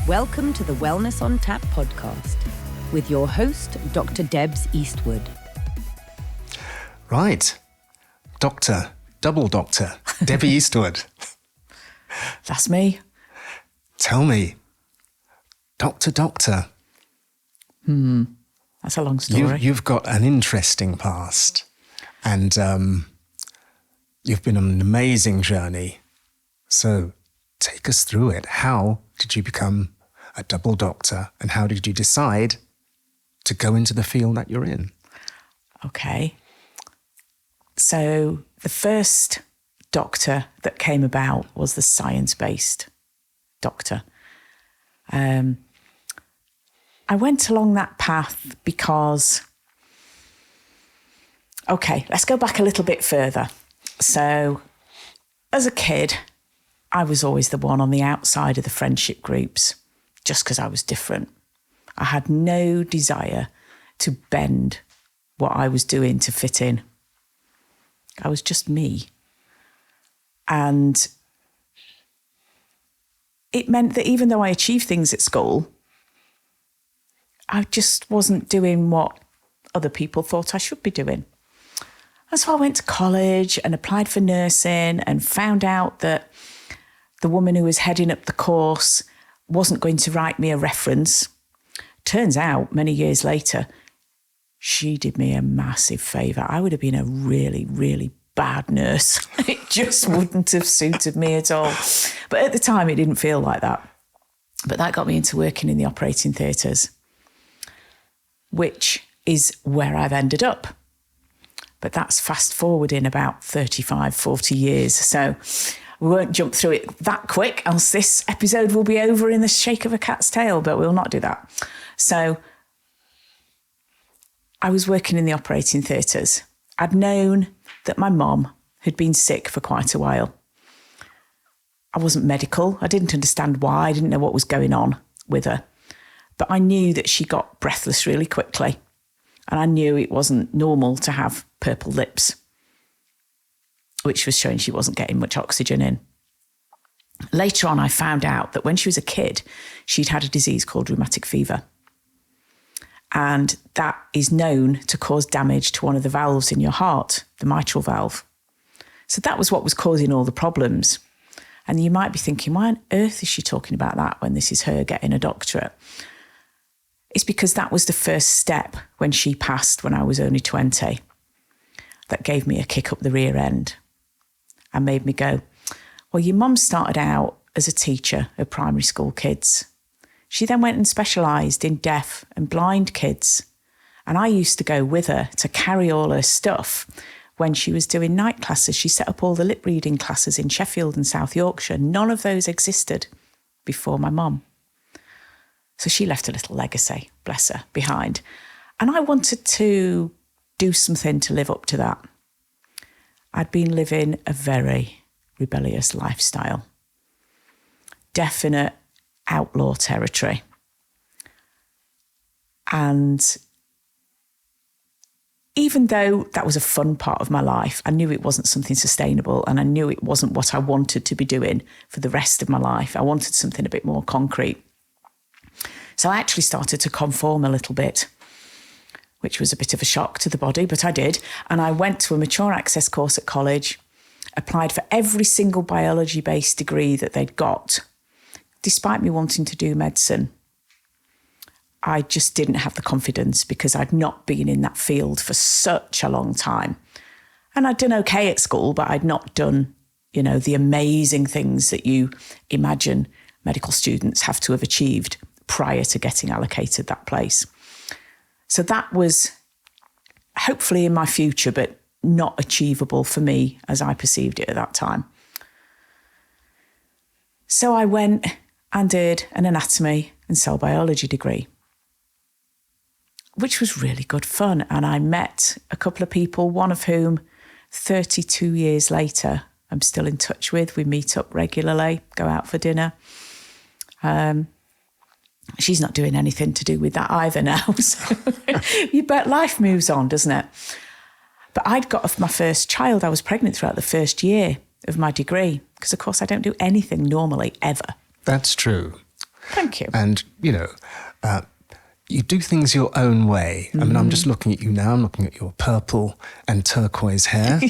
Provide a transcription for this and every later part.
Welcome to the Wellness on Tap podcast with your host, Dr. Debs Eastwood. Right. Double doctor, Debbie Eastwood. That's me. Tell me, Doctor. That's a long story. You've got an interesting past, and you've been on an amazing journey. So take us through it. How did you become a double doctor, and how did you decide to go into the field that you're in? Okay. So the first doctor that came about was the science-based doctor. I went along that path because, okay, let's go back a little bit further. So as a kid, I was always the one on the outside of the friendship groups, just because I was different. I had no desire to bend what I was doing to fit in. I was just me. And it meant that even though I achieved things at school, I just wasn't doing what other people thought I should be doing. And so I went to college and applied for nursing and found out that the woman who was heading up the course wasn't going to write me a reference. Turns out, many years later, she did me a massive favour. I would have been a really, really bad nurse. It just wouldn't have suited me at all. But at the time, it didn't feel like that. But that got me into working in the operating theatres, which is where I've ended up. But that's fast forwarding about 35, 40 years. So we won't jump through it that quick, else this episode will be over in the shake of a cat's tail, but we'll not do that. So I was working in the operating theatres. I'd known that my mum had been sick for quite a while. I wasn't medical. I didn't understand why. I didn't know what was going on with her. But I knew that she got breathless really quickly. And I knew it wasn't normal to have purple lips, which was showing she wasn't getting much oxygen in. Later on, I found out that when she was a kid, she'd had a disease called rheumatic fever. And that is known to cause damage to one of the valves in your heart, the mitral valve. So that was what was causing all the problems. And you might be thinking, why on earth is she talking about that when this is her getting a doctorate? It's because that was the first step when she passed when I was only 20. That gave me a kick up the rear end and made me go, well, your mum started out as a teacher of primary school kids. She then went and specialised in deaf and blind kids. And I used to go with her to carry all her stuff when she was doing night classes. She set up all the lip reading classes in Sheffield and South Yorkshire. None of those existed before my mum. So she left a little legacy, bless her, behind. And I wanted to do something to live up to that. I'd been living a very rebellious lifestyle. Definite outlaw territory. And even though that was a fun part of my life, I knew it wasn't something sustainable, and I knew it wasn't what I wanted to be doing for the rest of my life. I wanted something a bit more concrete. So I actually started to conform a little bit, which was a bit of a shock to the body, but I did. And I went to a mature access course at college, applied for every single biology-based degree that they'd got, despite me wanting to do medicine. I just didn't have the confidence because I'd not been in that field for such a long time. And I'd done okay at school, but I'd not done, the amazing things that you imagine medical students have to have achieved prior to getting allocated that place. So that was hopefully in my future, but not achievable for me as I perceived it at that time. So I went and did an anatomy and cell biology degree, which was really good fun. And I met a couple of people, one of whom 32 years later, I'm still in touch with. We meet up regularly, go out for dinner. She's not doing anything to do with that either now. So you bet life moves on, doesn't it? But I'd got my first child. I was pregnant throughout the first year of my degree because, of course, I don't do anything normally ever. That's true. Thank you. And, you do things your own way. I mean, I'm just looking at you now. I'm looking at your purple and turquoise hair.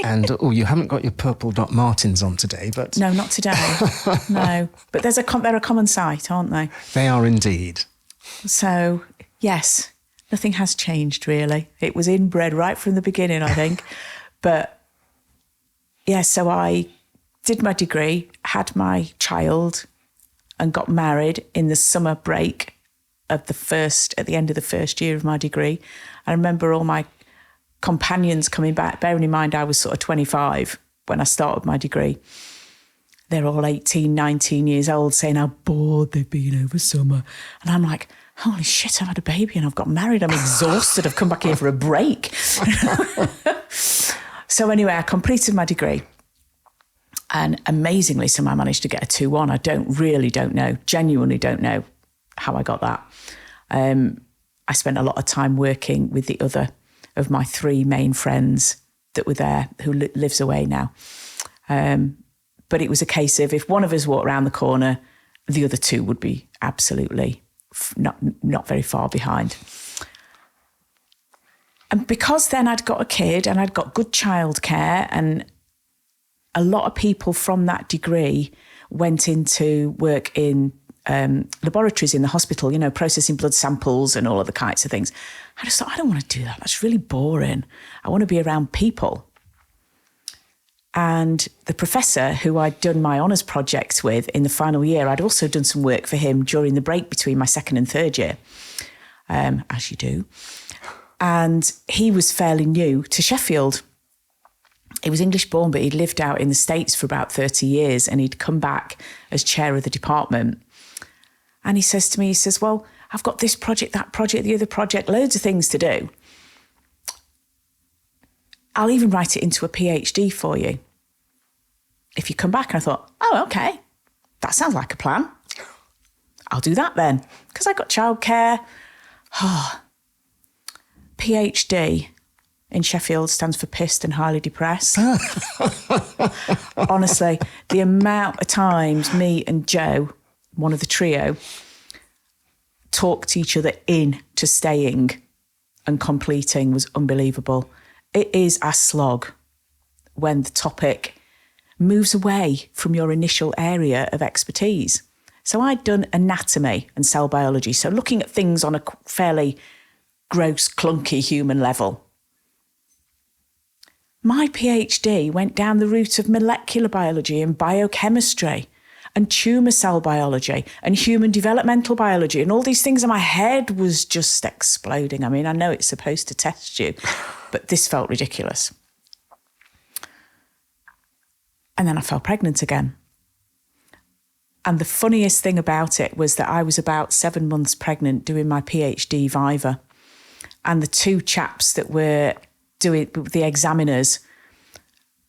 And, you haven't got your purple Doc Martens on today, but... No, not today. No. But they're a common sight, aren't they? They are indeed. So, yes, nothing has changed, really. It was inbred right from the beginning, I think. But, yeah, so I did my degree, had my child, and got married in the summer break at the end of the first year of my degree. I remember all my companions coming back, bearing in mind I was sort of 25 when I started my degree. They're all 18, 19 years old, saying how bored they've been over summer. And I'm like, holy shit, I've had a baby and I've got married. I'm exhausted. I've come back here for a break. So anyway, I completed my degree. And amazingly, somehow I managed to get a 2-1. I genuinely don't know how I got that. I spent a lot of time working with the other of my 3 main friends that were there, who lives away now. But it was a case of if one of us walked around the corner, the other 2 would be absolutely not very far behind. And because then I'd got a kid and I'd got good childcare, and a lot of people from that degree went into work in laboratories in the hospital, processing blood samples and all of the kinds of things. I just thought, I don't want to do that. That's really boring. I want to be around people. And the professor who I'd done my honours project with in the final year, I'd also done some work for him during the break between my second and third year, as you do. And he was fairly new to Sheffield. He was English born, but he'd lived out in the States for about 30 years, and he'd come back as chair of the department. And he says to me, well, I've got this project, that project, the other project, loads of things to do. I'll even write it into a PhD for you if you come back. And I thought, oh, okay, that sounds like a plan. I'll do that then, because I got childcare. PhD in Sheffield stands for pissed and highly depressed. Honestly, the amount of times me and Joe, one of the trio, talked each other into staying and completing was unbelievable. It is a slog when the topic moves away from your initial area of expertise. So I'd done anatomy and cell biology, so looking at things on a fairly gross, clunky human level. My PhD went down the route of molecular biology and biochemistry and tumour cell biology and human developmental biology, and all these things, and my head was just exploding. I mean, I know it's supposed to test you, but this felt ridiculous. And then I fell pregnant again. And the funniest thing about it was that I was about 7 months pregnant doing my PhD viva. And the 2 chaps that were doing the examiners,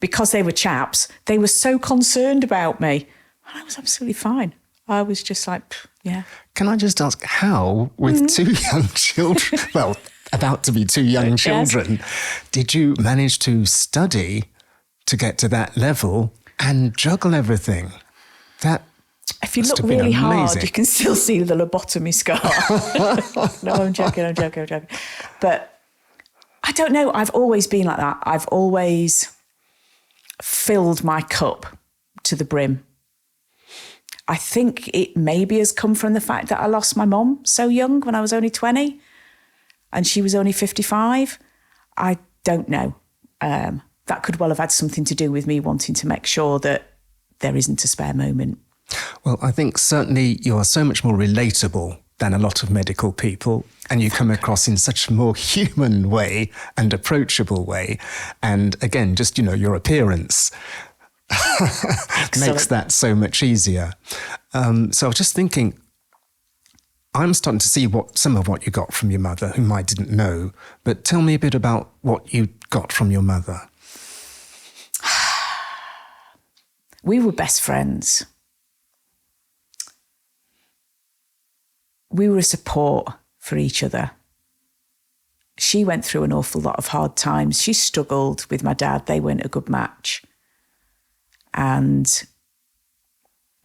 because they were chaps, they were so concerned about me. And I was absolutely fine. I was just like, yeah. Can I just ask how, with 2 young children, well, about to be 2 young children, did you manage to study to get to that level and juggle everything? That if you look really hard, you can still see the lobotomy scar. No, I'm joking. But I don't know. I've always been like that. I've always filled my cup to the brim. I think it maybe has come from the fact that I lost my mum so young when I was only 20 and she was only 55. I don't know. That could well have had something to do with me wanting to make sure that there isn't a spare moment. Well, I think certainly you are so much more relatable than a lot of medical people, and you come across in such a more human way and approachable way. And again, just, your appearance makes that so much easier. So I was just thinking, I'm starting to see some of what you got from your mother, whom I didn't know, but tell me a bit about what you got from your mother. We were best friends. We were a support for each other. She went through an awful lot of hard times. She struggled with my dad. They weren't a good match. And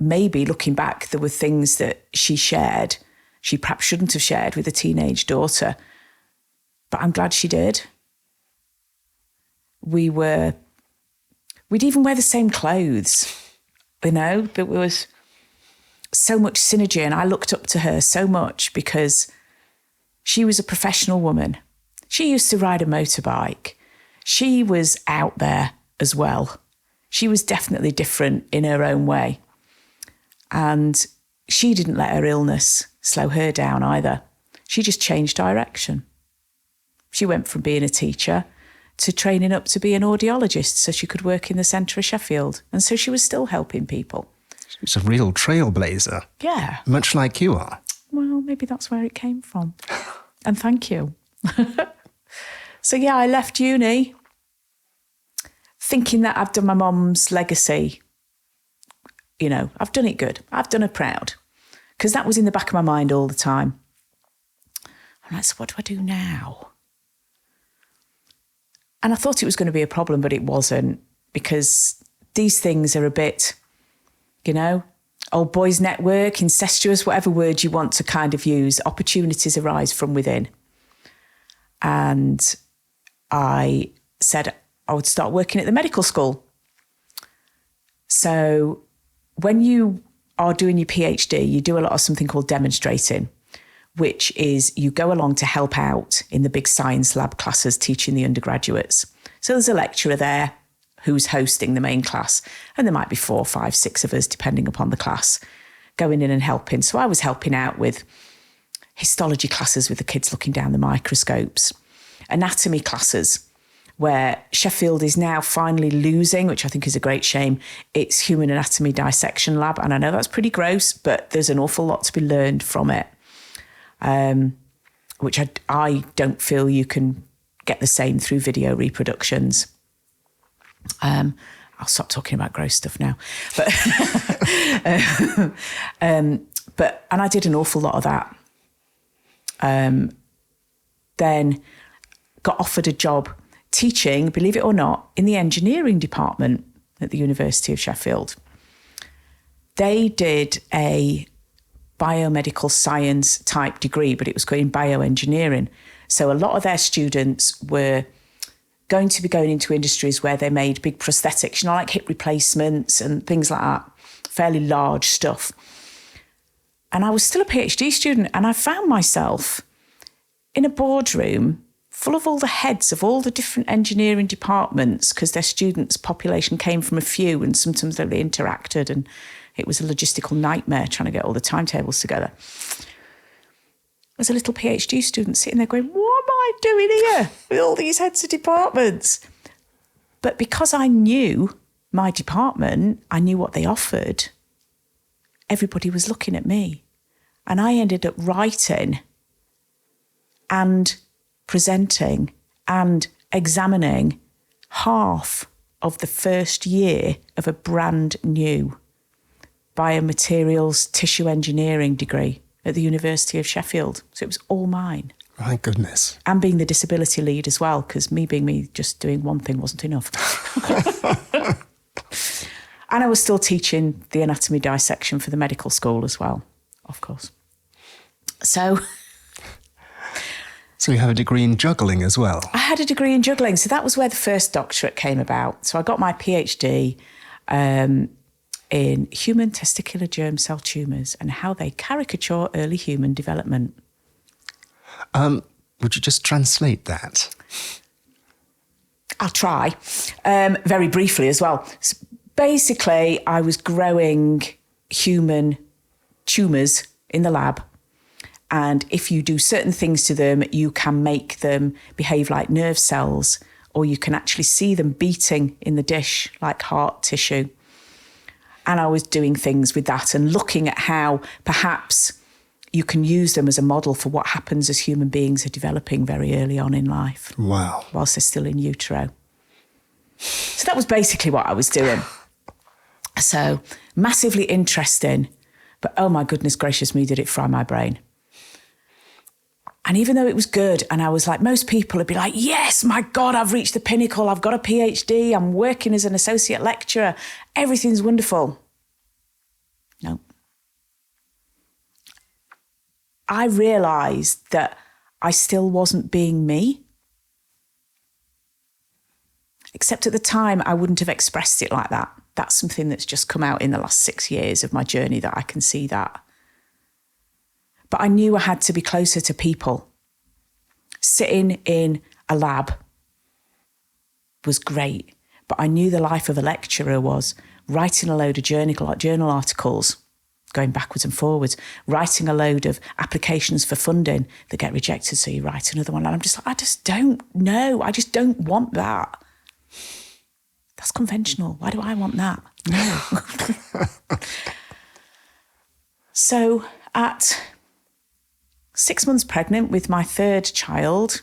maybe looking back, there were things that she shared, she perhaps shouldn't have shared with a teenage daughter, but I'm glad she did. We'd even wear the same clothes, there was so much synergy, and I looked up to her so much because she was a professional woman. She used to ride a motorbike. She was out there as well. She was definitely different in her own way. And she didn't let her illness slow her down either. She just changed direction. She went from being a teacher to training up to be an audiologist so she could work in the centre of Sheffield. And so she was still helping people. She's a real trailblazer. Yeah. Much like you are. Well, maybe that's where it came from. And thank you. So yeah, I left uni thinking that I've done my mum's legacy. I've done it good. I've done her proud. Because that was in the back of my mind all the time. I'm like, so what do I do now? And I thought it was going to be a problem, but it wasn't, because these things are a bit, old boys network, incestuous, whatever word you want to kind of use. Opportunities arise from within. And I said I would start working at the medical school. So when you are doing your PhD, you do a lot of something called demonstrating, which is you go along to help out in the big science lab classes teaching the undergraduates. So there's a lecturer there who's hosting the main class, and there might be 4, 5, 6 of us, depending upon the class, going in and helping. So I was helping out with histology classes with the kids looking down the microscopes, anatomy classes, where Sheffield is now finally losing, which I think is a great shame, its human anatomy dissection lab. And I know that's pretty gross, but there's an awful lot to be learned from it, which I don't feel you can get the same through video reproductions. I'll stop talking about gross stuff now. But and I did an awful lot of that. Then got offered a job teaching, believe it or not, in the engineering department at the University of Sheffield. They did a biomedical science type degree, but it was going bioengineering. So a lot of their students were going to be going into industries where they made big prosthetics, like hip replacements and things like that, fairly large stuff. And I was still a PhD student, and I found myself in a boardroom full of all the heads of all the different engineering departments, because their students' population came from a few, and sometimes they interacted, and it was a logistical nightmare trying to get all the timetables together. As a little PhD student sitting there going, what am I doing here with all these heads of departments? But because I knew my department, I knew what they offered, everybody was looking at me. And I ended up writing and presenting and examining half of the first year of a brand new biomaterials tissue engineering degree at the University of Sheffield. So it was all mine. My goodness. And being the disability lead as well, because me being me, just doing one thing wasn't enough. And I was still teaching the anatomy dissection for the medical school as well, of course. So you have a degree in juggling as well? I had a degree in juggling. So that was where the first doctorate came about. So I got my PhD in human testicular germ cell tumours and how they caricature early human development. Would you just translate that? I'll try. Very briefly as well. So basically, I was growing human tumours in the lab. And if you do certain things to them, you can make them behave like nerve cells, or you can actually see them beating in the dish like heart tissue. And I was doing things with that and looking at how perhaps you can use them as a model for what happens as human beings are developing very early on in life. Wow. Whilst they're still in utero. So that was basically what I was doing. So massively interesting, but oh my goodness gracious me, did it fry my brain. And even though it was good, and I was like, most people would be like, yes, my God, I've reached the pinnacle. I've got a PhD. I'm working as an associate lecturer. Everything's wonderful. No. I realised that I still wasn't being me. Except at the time, I wouldn't have expressed it like that. That's something that's just come out in the last 6 years of my journey, that I can see that. But I knew I had to be closer to people. Sitting in a lab was great, but I knew the life of a lecturer was writing a load of journal articles, going backwards and forwards, writing a load of applications for funding that get rejected, so you write another one. And I'm just like, I just don't know. I just don't want that. That's conventional. Why do I want that? No. So at 6 months pregnant with my third child,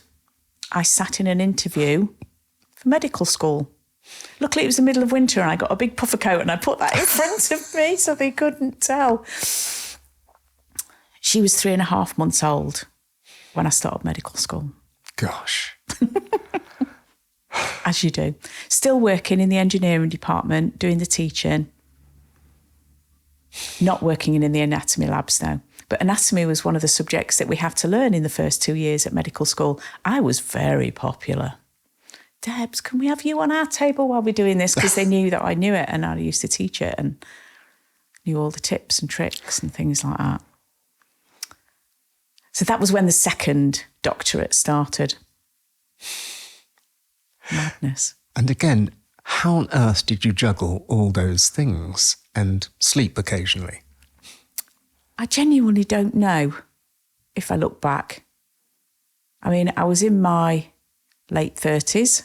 I sat in an interview for medical school. Luckily, it was the middle of winter and I got a big puffer coat and I put that in front of me so they couldn't tell. She was 3.5 months old when I started medical school. Gosh. As you do. Still working in the engineering department, doing the teaching. Not working in the anatomy labs now. But anatomy was one of the subjects that we have to learn in the first 2 years at medical school. I was very popular. Debs, can we have you on our table while we're doing this? Because they knew that I knew it and I used to teach it and knew all the tips and tricks and things like that. So that was when the second doctorate started. Madness. And again, how on earth did you juggle all those things and sleep occasionally? I genuinely don't know if I look back. I mean, I was in my late 30s.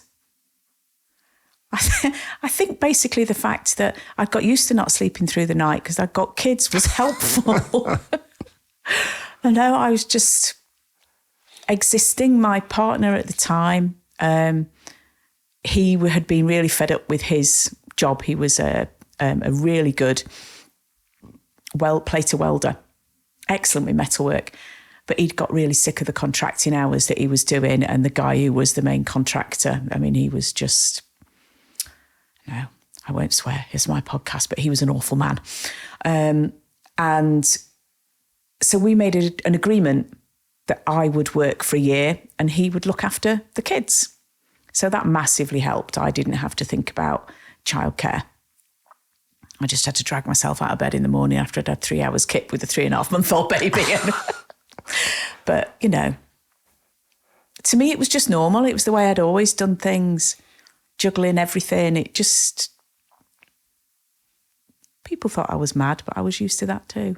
I think basically the fact that I got used to not sleeping through the night because I'd got kids was helpful. I know, I was just existing. My partner at the time, he had been really fed up with his job. He was a really good plater welder, excellent with metalwork, but he'd got really sick of the contracting hours that he was doing, and the guy who was the main contractor, I mean, he was just, no, I won't swear, it's my podcast, but he was an awful man. And so we made an agreement that I would work for a year and he would look after the kids. So that massively helped. I didn't have to think about childcare. I just had to drag myself out of bed in the morning after I'd had 3 hours kip with a 3.5-month-old baby. But, you know, to me, it was just normal. It was the way I'd always done things, juggling everything. It just, people thought I was mad, but I was used to that too.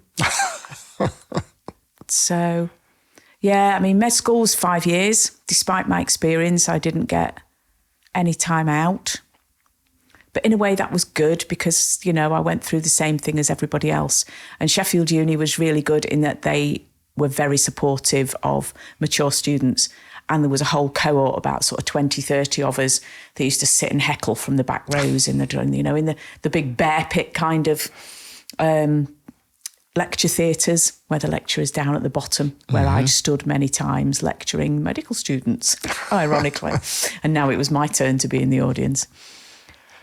So, yeah, I mean, med school was 5 years. Despite my experience, I didn't get any time out. But in a way that was good because, you know, I went through the same thing as everybody else. And Sheffield Uni was really good in that they were very supportive of mature students. And there was a whole cohort, about sort of 20, 30 of us that used to sit and heckle from the back rows in the big bear pit kind of lecture theatres where the lecturer's down at the bottom, where I'd stood many times lecturing medical students, ironically. And now it was my turn to be in the audience.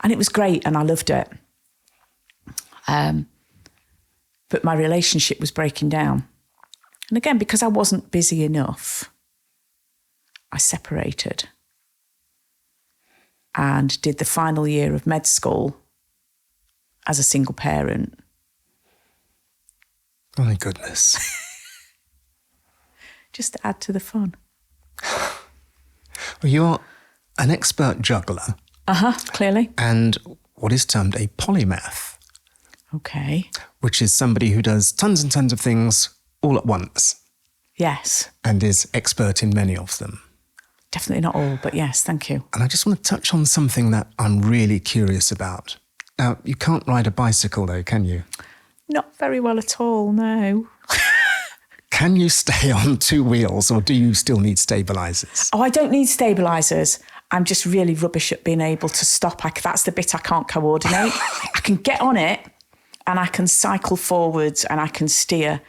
And it was great and I loved it. But my relationship was breaking down. And again, because I wasn't busy enough, I separated and did the final year of med school as a single parent. Oh my goodness. Just to add to the fun. Well, you're an expert juggler. Clearly. And what is termed a polymath. Okay. Which is somebody who does tons and tons of things all at once. Yes. And is expert in many of them. Definitely not all, but yes, thank you. And I just want to touch on something that I'm really curious about. Now, you can't ride a bicycle though, can you? Not very well at all, no. Can you stay on 2 wheels or do you still need stabilisers? Oh, I don't need stabilisers. I'm just really rubbish at being able to stop. That's the bit I can't coordinate. I can get on it and I can cycle forwards and I can steer.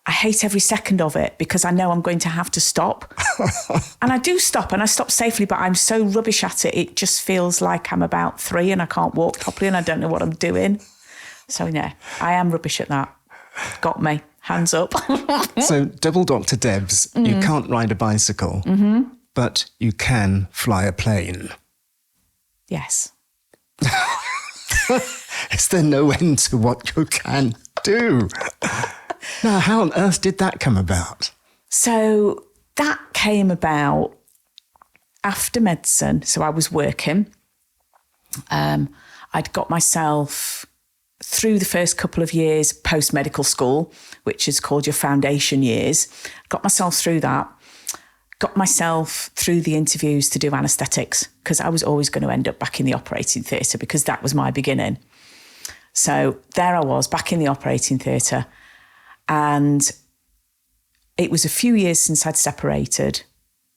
I hate every second of it because I know I'm going to have to stop. And I do stop and I stop safely, but I'm so rubbish at it. It just feels like I'm about 3 and I can't walk properly and I don't know what I'm doing. So, yeah, I am rubbish at that. Got me. Hands up. So, double Dr. Debs, you can't ride a bicycle, but you can fly a plane. Yes. Is there no end to what you can do? Now, how on earth did that come about? So that came about after medicine. So I was working. I'd got myself through the first couple of years post-medical school, which is called your foundation years. Got myself through that. Got myself through the interviews to do anaesthetics because I was always going to end up back in the operating theatre because that was my beginning. So there I was back in the operating theatre, and it was a few years since I'd separated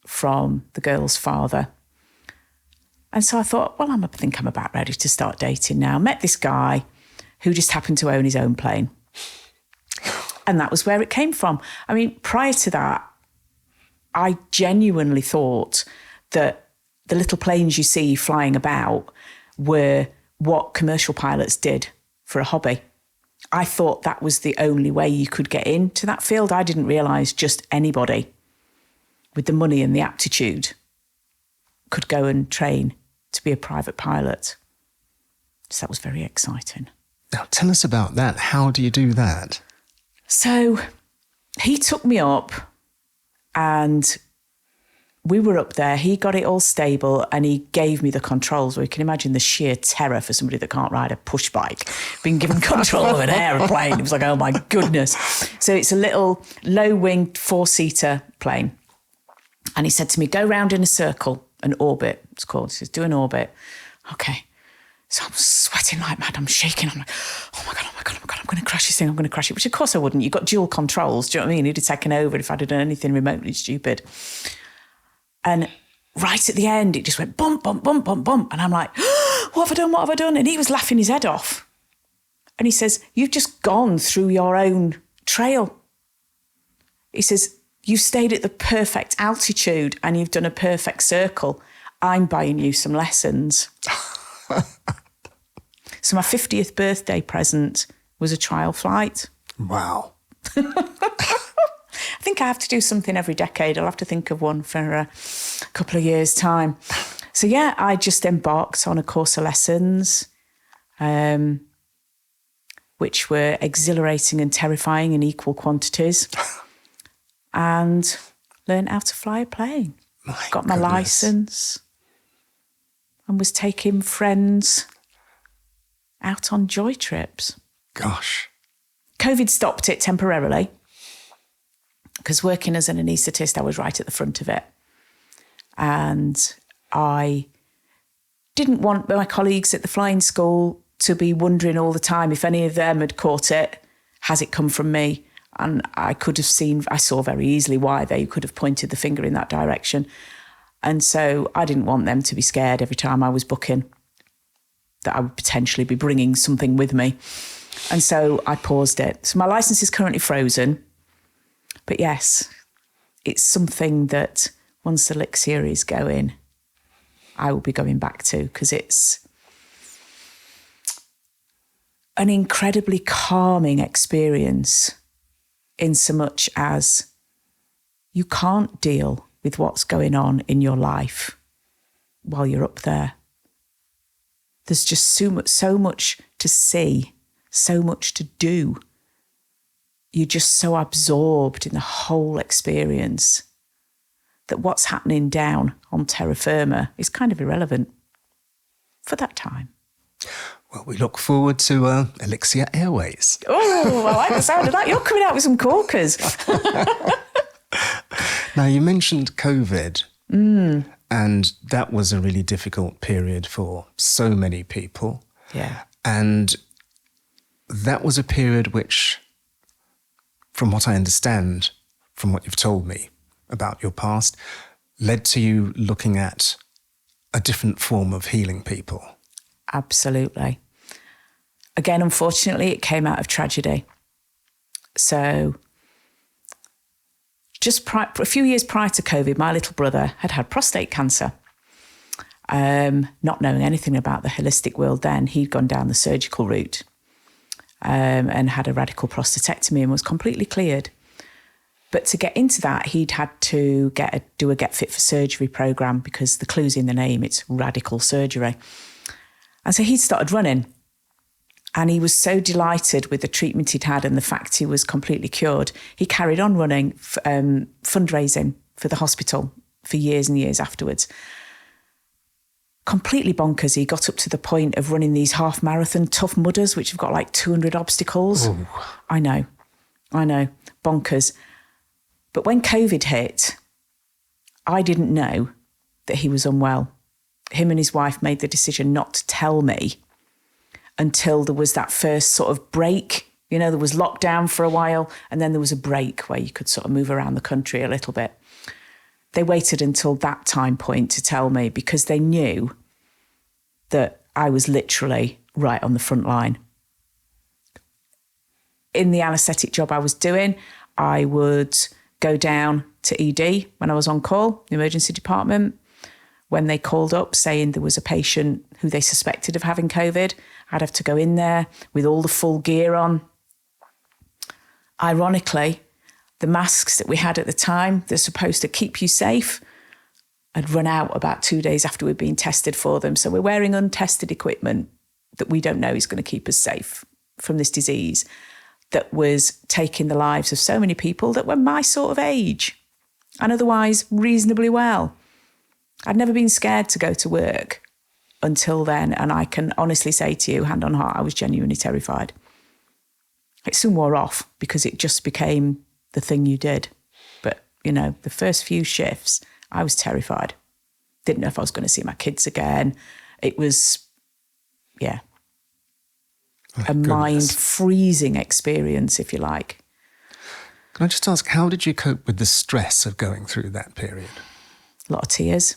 from the girl's father. And so I thought, well, I think I'm about ready to start dating now. Met this guy who just happened to own his own plane. And that was where it came from. I mean, prior to that, I genuinely thought that the little planes you see flying about were what commercial pilots did for a hobby. I thought that was the only way you could get into that field. I didn't realise just anybody with the money and the aptitude could go and train to be a private pilot. So that was very exciting. Now, tell us about that. How do you do that? So he took me up and we were up there. He got it all stable and he gave me the controls. Well, you can imagine the sheer terror for somebody that can't ride a push bike, being given control of an aeroplane. It was like, oh my goodness. So it's a little low-winged 4-seater plane. And he said to me, go round in a circle, an orbit, it's called. He says, do an orbit. Okay. So I'm sweating like mad. I'm shaking. I'm like, oh my God, I'm going to crash this thing. I'm going to crash it, which of course I wouldn't. You've got dual controls. Do you know what I mean? He'd have taken over if I'd have done anything remotely stupid. And right at the end, it just went bump, bump, bump, bump, bump. And I'm like, what have I done? What have I done? And he was laughing his head off. And he says, you've just gone through your own trail. He says, you've stayed at the perfect altitude and you've done a perfect circle. I'm buying you some lessons. So my 50th birthday present was a trial flight. Wow. I think I have to do something every decade. I'll have to think of one for a couple of years' time. So, yeah, I just embarked on a course of lessons, which were exhilarating and terrifying in equal quantities, and learned how to fly a plane. Got my licence and was taking friends out on joy trips. Gosh. COVID stopped it temporarily because working as an anaesthetist, I was right at the front of it. And I didn't want my colleagues at the flying school to be wondering all the time if any of them had caught it, has it come from me? And I saw very easily why they could have pointed the finger in that direction. And so I didn't want them to be scared every time I was booking that I would potentially be bringing something with me. And so I paused it. So my licence is currently frozen. But yes, it's something that once the Elixir is going, I will be going back to because it's an incredibly calming experience in so much as you can't deal with what's going on in your life while you're up there. There's just so much to see, so much to do. You're just so absorbed in the whole experience that what's happening down on terra firma is kind of irrelevant for that time. Well, we look forward to Elixir Airways. Oh, I like the sound of that. You're coming out with some corkers. Now, you mentioned COVID, and that was a really difficult period for so many people. Yeah. And that was a period which, from what I understand, from what you've told me about your past, led to you looking at a different form of healing people. Absolutely. Again, unfortunately, it came out of tragedy. So just a few years prior to COVID, my little brother had prostate cancer. Not knowing anything about the holistic world then, he'd gone down the surgical route. and had a radical prostatectomy and was completely cleared. But to get into that, he'd had to do a Get Fit for Surgery programme because the clue's in the name, it's radical surgery. And so he'd started running. And he was so delighted with the treatment he'd had and the fact he was completely cured. He carried on running, fundraising for the hospital for years and years afterwards. Completely bonkers. He got up to the point of running these half marathon Tough Mudders, which have got like 200 obstacles. Ooh. I know. Bonkers. But when COVID hit, I didn't know that he was unwell. Him and his wife made the decision not to tell me until there was that first sort of break. You know, there was lockdown for a while, and then there was a break where you could sort of move around the country a little bit. They waited until that time point to tell me because they knew that I was literally right on the front line. In the anaesthetic job I was doing, I would go down to ED when I was on call, the emergency department. When they called up saying there was a patient who they suspected of having COVID, I'd have to go in there with all the full gear on. Ironically, the masks that we had at the time, they're supposed to keep you safe, had run out about 2 days after we'd been tested for them. So we're wearing untested equipment that we don't know is going to keep us safe from this disease that was taking the lives of so many people that were my sort of age and otherwise reasonably well. I'd never been scared to go to work until then. And I can honestly say to you, hand on heart, I was genuinely terrified. It soon wore off because it just became the thing you did. But, you know, the first few shifts, I was terrified. Didn't know if I was going to see my kids again. It was, a mind-freezing experience, if you like. Can I just ask, how did you cope with the stress of going through that period? A lot of tears.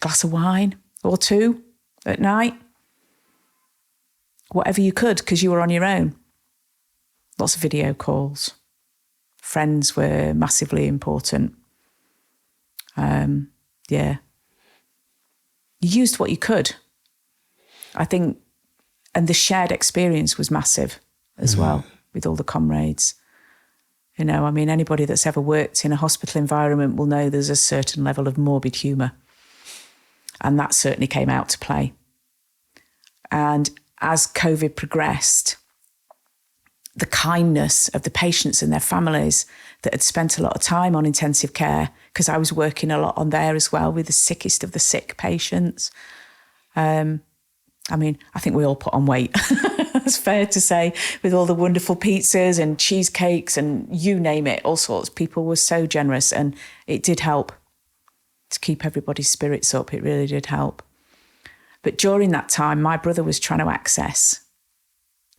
Glass of wine or two at night. Whatever you could, because you were on your own. Lots of video calls. Friends were massively important. You used what you could, I think, and the shared experience was massive as well with all the comrades. You know, I mean, anybody that's ever worked in a hospital environment will know there's a certain level of morbid humour. And that certainly came out to play. And as COVID progressed, the kindness of the patients and their families that had spent a lot of time on intensive care, because I was working a lot on there as well with the sickest of the sick patients. I mean, I think we all put on weight. It's fair to say, with all the wonderful pizzas and cheesecakes and you name it, all sorts. People were so generous and it did help to keep everybody's spirits up. It really did help. But during that time, my brother was trying to access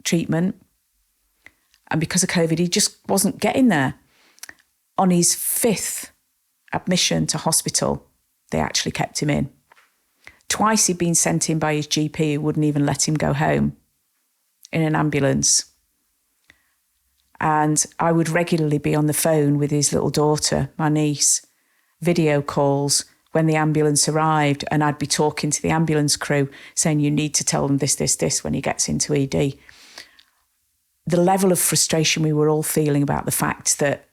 treatment. And because of COVID, he just wasn't getting there. On his 5th admission to hospital, they actually kept him in. Twice he'd been sent in by his GP who wouldn't even let him go home in an ambulance. And I would regularly be on the phone with his little daughter, my niece, video calls when the ambulance arrived, and I'd be talking to the ambulance crew saying, you need to tell them this when he gets into ED. The level of frustration we were all feeling about the fact that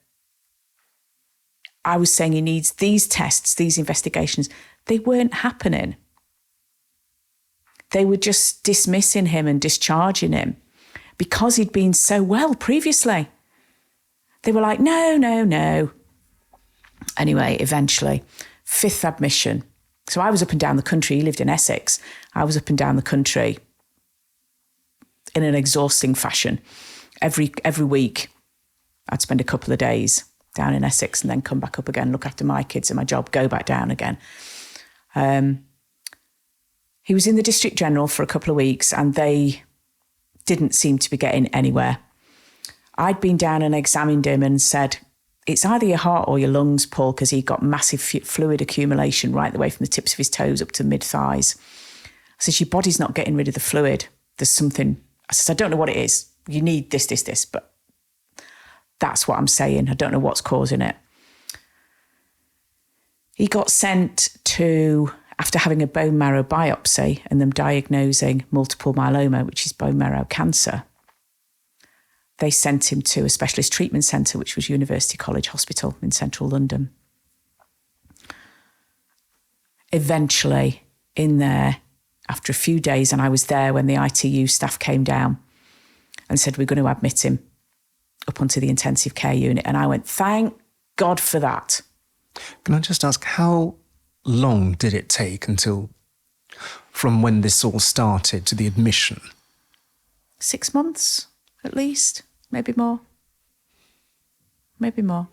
I was saying he needs these tests, these investigations, they weren't happening. They were just dismissing him and discharging him because he'd been so well previously. They were like, no. Anyway, eventually, 5th admission. So I was up and down the country. He lived in Essex. I was up and down the country in an exhausting fashion. Every week, I'd spend a couple of days down in Essex and then come back up again, look after my kids and my job, go back down again. He was in the District General for a couple of weeks and they didn't seem to be getting anywhere. I'd been down and examined him and said, it's either your heart or your lungs, Paul, because he got massive fluid accumulation right the way from the tips of his toes up to mid-thighs. I said, your body's not getting rid of the fluid. There's something. I said, I don't know what it is. You need this, but that's what I'm saying. I don't know what's causing it. He got sent to after having a bone marrow biopsy and them diagnosing multiple myeloma, which is bone marrow cancer, they sent him to a specialist treatment centre, which was University College Hospital in central London. Eventually, in there, after a few days, and I was there when the ITU staff came down and said, we're going to admit him up onto the intensive care unit. And I went, thank God for that. Can I just ask, how long did it take until, from when this all started to the admission? 6 months, at least, maybe more. Maybe more.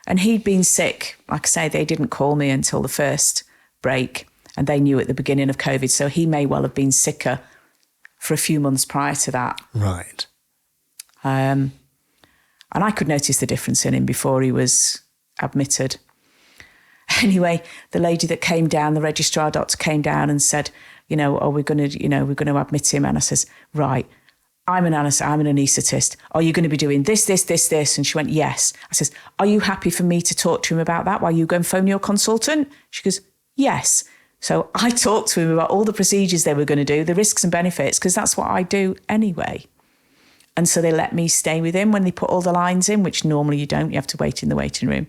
And he'd been sick. Like I say, they didn't call me until the first break, and they knew at the beginning of COVID, so he may well have been sicker for a few months prior to that. Right. And I could notice the difference in him before he was admitted. Anyway, the lady that came down, the registrar doctor came down and said, we're going to admit him. And I says, right, I'm an anaesthetist. Are you going to be doing this, this, this, this? And she went, yes. I says, are you happy for me to talk to him about that while you go and phone your consultant? She goes, yes. So I talked to him about all the procedures they were going to do, the risks and benefits, because that's what I do anyway. And so they let me stay with him when they put all the lines in, which normally you don't. You have to wait in the waiting room.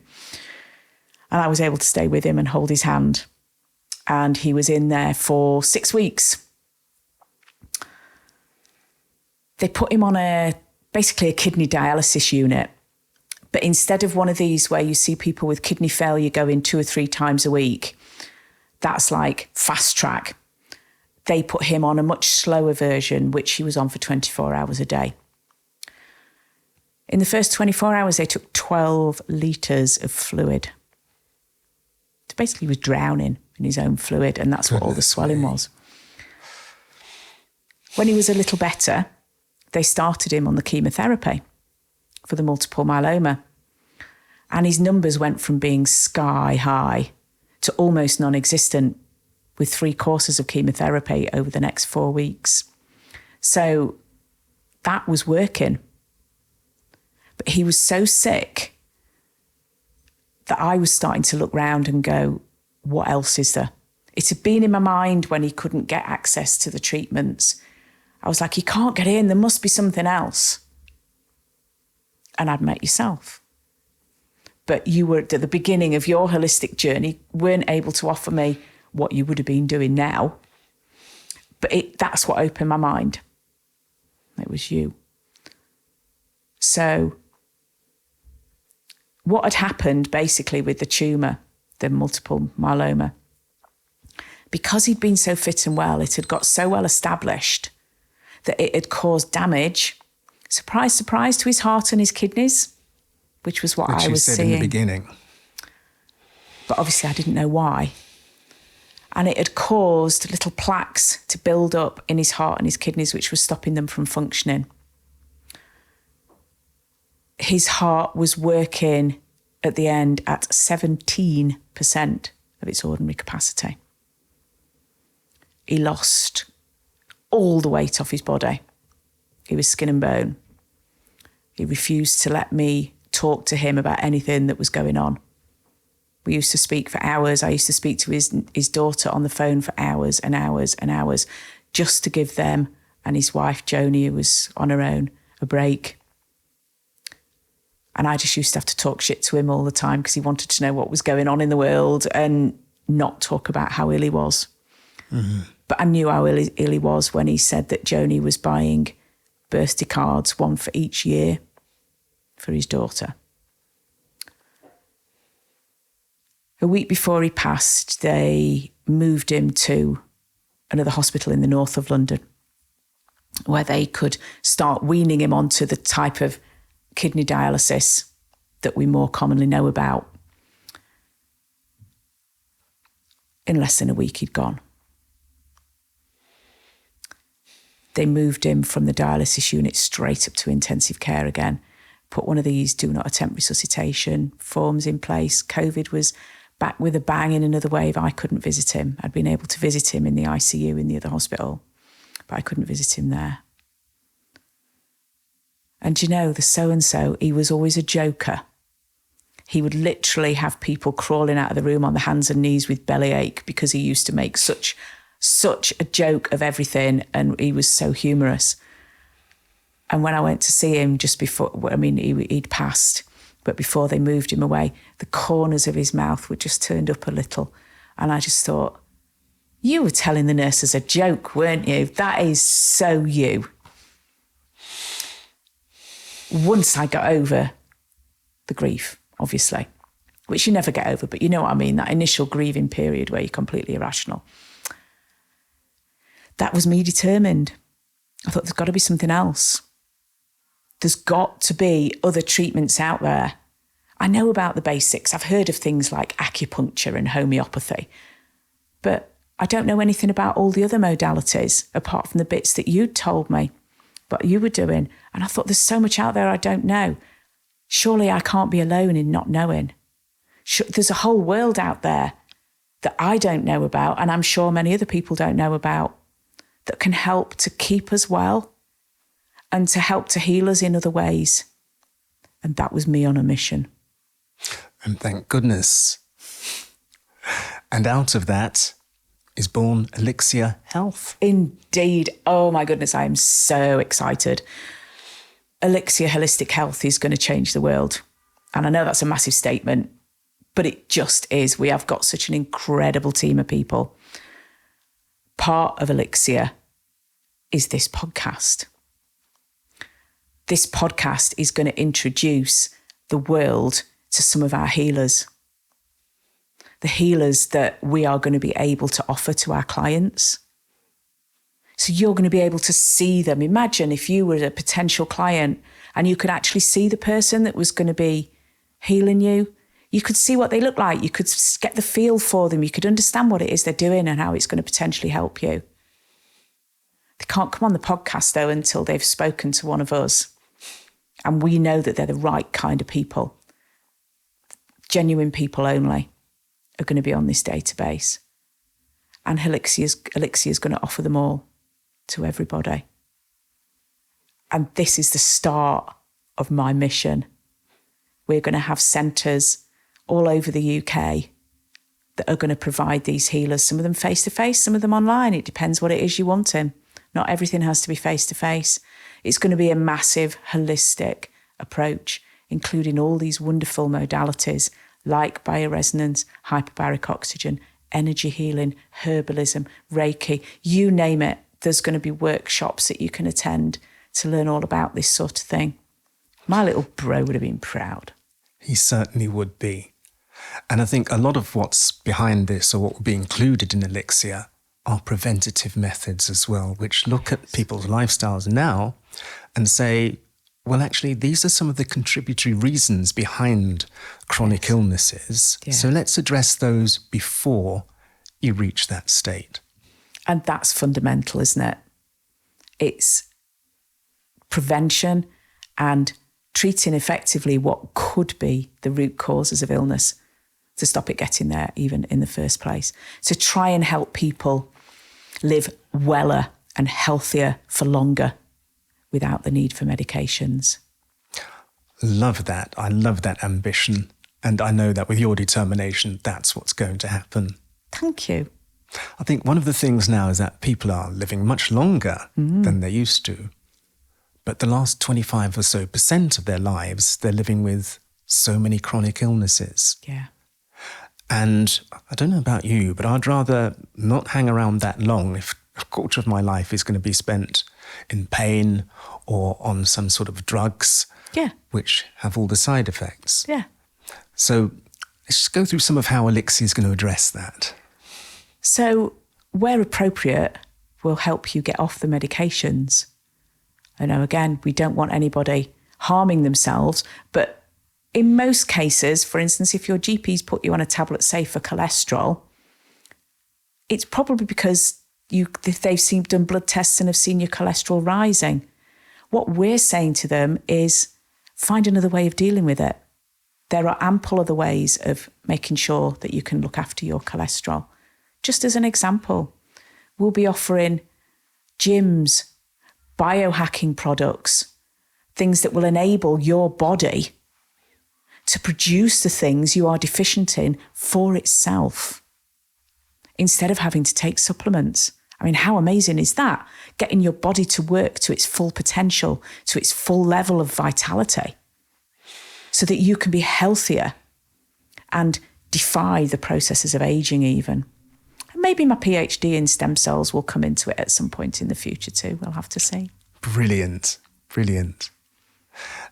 And I was able to stay with him and hold his hand. And he was in there for 6 weeks. They put him on basically a kidney dialysis unit. But instead of one of these where you see people with kidney failure go in 2 or 3 times a week, that's like fast track. They put him on a much slower version, which he was on for 24 hours a day. In the first 24 hours, they took 12 litres of fluid. So basically, he was drowning in his own fluid, and that's what all the swelling was. When he was a little better, they started him on the chemotherapy for the multiple myeloma. And his numbers went from being sky high to almost non-existent with 3 courses of chemotherapy over the next 4 weeks. So that was working. But he was so sick that I was starting to look round and go, what else is there? It had been in my mind when he couldn't get access to the treatments. I was like, you can't get in, there must be something else. And I'd met yourself. But you were at the beginning of your holistic journey, weren't able to offer me what you would have been doing now. But that's what opened my mind. It was you. So what had happened basically with the tumour, the multiple myeloma, because he'd been so fit and well, it had got so well established that it had caused damage, surprise, surprise, to his heart and his kidneys, which was what I was seeing. Which you said in the beginning. But obviously I didn't know why. And it had caused little plaques to build up in his heart and his kidneys, which was stopping them from functioning. His heart was working at the end at 17% of its ordinary capacity. He lost all the weight off his body. He was skin and bone. He refused to let me talk to him about anything that was going on. We used to speak for hours. I used to speak to his daughter on the phone for hours and hours and hours, just to give them and his wife, Joni, who was on her own, a break. And I just used to have to talk shit to him all the time because he wanted to know what was going on in the world and not talk about how ill he was. Mm-hmm. But I knew how ill he was when he said that Joni was buying birthday cards, one for each year, for his daughter. A week before he passed, they moved him to another hospital in the north of London where they could start weaning him onto the type of kidney dialysis that we more commonly know about. In less than a week, he'd gone. They moved him from the dialysis unit straight up to intensive care again, put one of these do not attempt resuscitation forms in place. COVID was back with a bang in another wave. I couldn't visit him. I'd been able to visit him in the ICU in the other hospital, but I couldn't visit him there. And you know, the so-and-so, he was always a joker. he would literally have people crawling out of the room on the hands and knees with bellyache because he used to make such a joke of everything, and he was so humorous. And when I went to see him just before, he'd passed, but before they moved him away, the corners of his mouth were just turned up a little. And I just thought, you were telling the nurses a joke, weren't you? That is so you. Once I got over the grief, obviously, which you never get over, but you know what I mean, that initial grieving period where you're completely irrational. That was me determined. I thought there's got to be something else. There's got to be other treatments out there. I know about the basics. I've heard of things like acupuncture and homeopathy, but I don't know anything about all the other modalities apart from the bits that you'd told me, what you were doing. And I thought, there's so much out there I don't know. Surely I can't be alone in not knowing. There's a whole world out there that I don't know about, and I'm sure many other people don't know about, that can help to keep us well and to help to heal us in other ways. And that was me on a mission. And thank goodness. And out of that is born Elixir Health. Indeed. Oh my goodness, I am so excited. Elixir Holistic Health is going to change the world. And I know that's a massive statement, but it just is. We have got such an incredible team of people. Part of Elixir is this podcast. This podcast is going to introduce the world to some of our healers. The healers that we are going to be able to offer to our clients. So you're going to be able to see them. Imagine if you were a potential client and you could actually see the person that was going to be healing you. You could see what they look like. You could get the feel for them. You could understand what it is they're doing and how it's going to potentially help you. They can't come on the podcast, though, until they've spoken to one of us. And we know that they're the right kind of people. Genuine people only are going to be on this database. And Elixir is going to offer them all to everybody. And this is the start of my mission. We're going to have centres all over the UK that are going to provide these healers, some of them face-to-face, some of them online. It depends what it is you want in. Not everything has to be face-to-face. It's going to be a massive, holistic approach, including all these wonderful modalities like bioresonance, hyperbaric oxygen, energy healing, herbalism, Reiki, you name it. There's going to be workshops that you can attend to learn all about this sort of thing. My little bro would have been proud. He certainly would be. And I think a lot of what's behind this, or what will be included in Elixir, are preventative methods as well, which look at people's lifestyles now and say, well, actually, these are some of the contributory reasons behind chronic illnesses. Yeah. So let's address those before you reach that state. And that's fundamental, isn't it? It's prevention and treating effectively what could be the root causes of illness to stop it getting there even in the first place. To try and help people live weller and healthier for longer without the need for medications. Love that. I love that ambition. And I know that with your determination, that's what's going to happen. Thank you. I think one of the things now is that people are living much longer than they used to. But the last 25% or so of their lives, they're living with so many chronic illnesses. Yeah. And I don't know about you, but I'd rather not hang around that long if a quarter of my life is going to be spent in pain or on some sort of drugs, which have all the side effects. Yeah. So let's just go through some of how Elixir is going to address that. So where appropriate, we'll help you get off the medications. I know, again, we don't want anybody harming themselves, but in most cases, for instance, if your GP's put you on a tablet, say, for cholesterol, it's probably because they've done blood tests and have seen your cholesterol rising. What we're saying to them is find another way of dealing with it. There are ample other ways of making sure that you can look after your cholesterol. Just as an example, we'll be offering gyms, biohacking products, things that will enable your body to produce the things you are deficient in for itself, instead of having to take supplements. I mean, how amazing is that? Getting your body to work to its full potential, to its full level of vitality, so that you can be healthier and defy the processes of aging even. And maybe my PhD in stem cells will come into it at some point in the future too. We'll have to see. Brilliant, brilliant.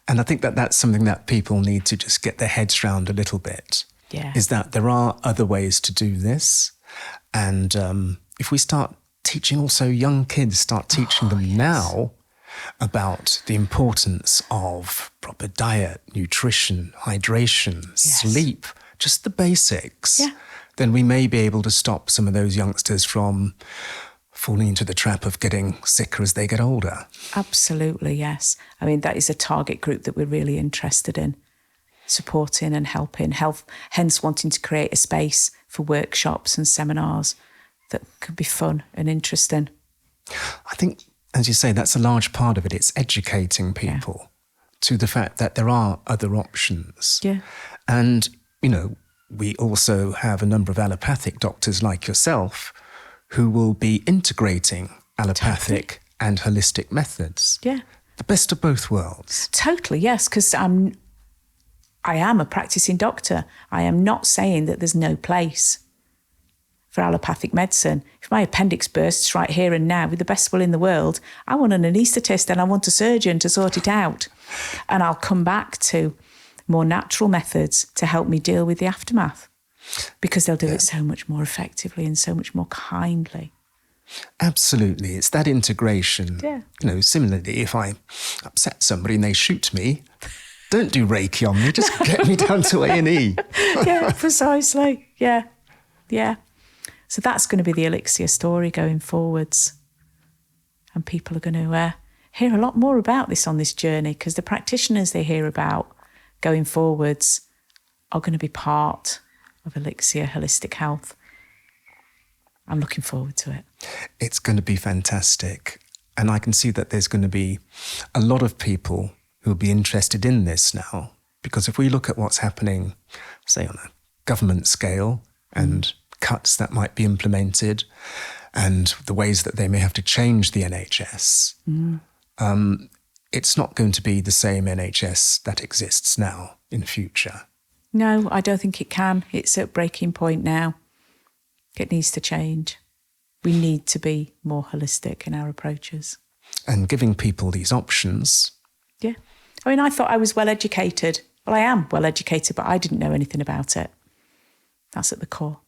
And I think that that's something that people need to just get their heads around a little bit. Yeah. Is that there are other ways to do this. And if we start teaching also young kids, start teaching them now about the importance of proper diet, nutrition, hydration, sleep, just the basics, then we may be able to stop some of those youngsters from falling into the trap of getting sicker as they get older. Absolutely, yes. I mean, that is a target group that we're really interested in supporting and helping, hence wanting to create a space for workshops and seminars that could be fun and interesting. I think, as you say, that's a large part of it. It's educating people to the fact that there are other options. Yeah. And, you know, we also have a number of allopathic doctors like yourself who will be integrating allopathic and holistic methods. Yeah. The best of both worlds. Totally, yes, because I am a practicing doctor. I am not saying that there's no place for allopathic medicine. If my appendix bursts right here and now, with the best will in the world, I want an anaesthetist and I want a surgeon to sort it out. And I'll come back to more natural methods to help me deal with the aftermath, because they'll do it so much more effectively and so much more kindly. Absolutely. It's that integration. Yeah. You know, similarly, if I upset somebody and they shoot me, don't do Reiki on me, just get me down to A&E. Yeah, precisely. Yeah. Yeah. So that's going to be the Elixir story going forwards. And people are going to hear a lot more about this on this journey, because the practitioners they hear about going forwards are going to be part of Elixir Holistic Health. I'm looking forward to it. It's going to be fantastic. And I can see that there's going to be a lot of people who will be interested in this now. Because if we look at what's happening, say, on a government scale and cuts that might be implemented and the ways that they may have to change the NHS, it's not going to be the same NHS that exists now in future. No, I don't think it can. It's at breaking point now. It needs to change. We need to be more holistic in our approaches. And giving people these options. Yeah. I mean, I thought I was well educated. Well, I am well educated, but I didn't know anything about it. That's at the core.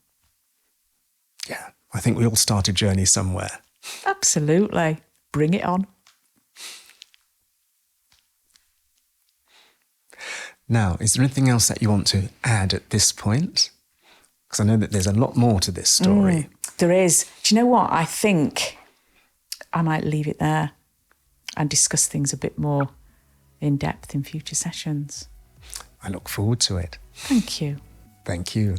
Yeah, I think we all start a journey somewhere. Absolutely. Bring it on. Now, is there anything else that you want to add at this point? Because I know that there's a lot more to this story. There is. Do you know what? I think I might leave it there and discuss things a bit more in depth in future sessions. I look forward to it. Thank you. Thank you.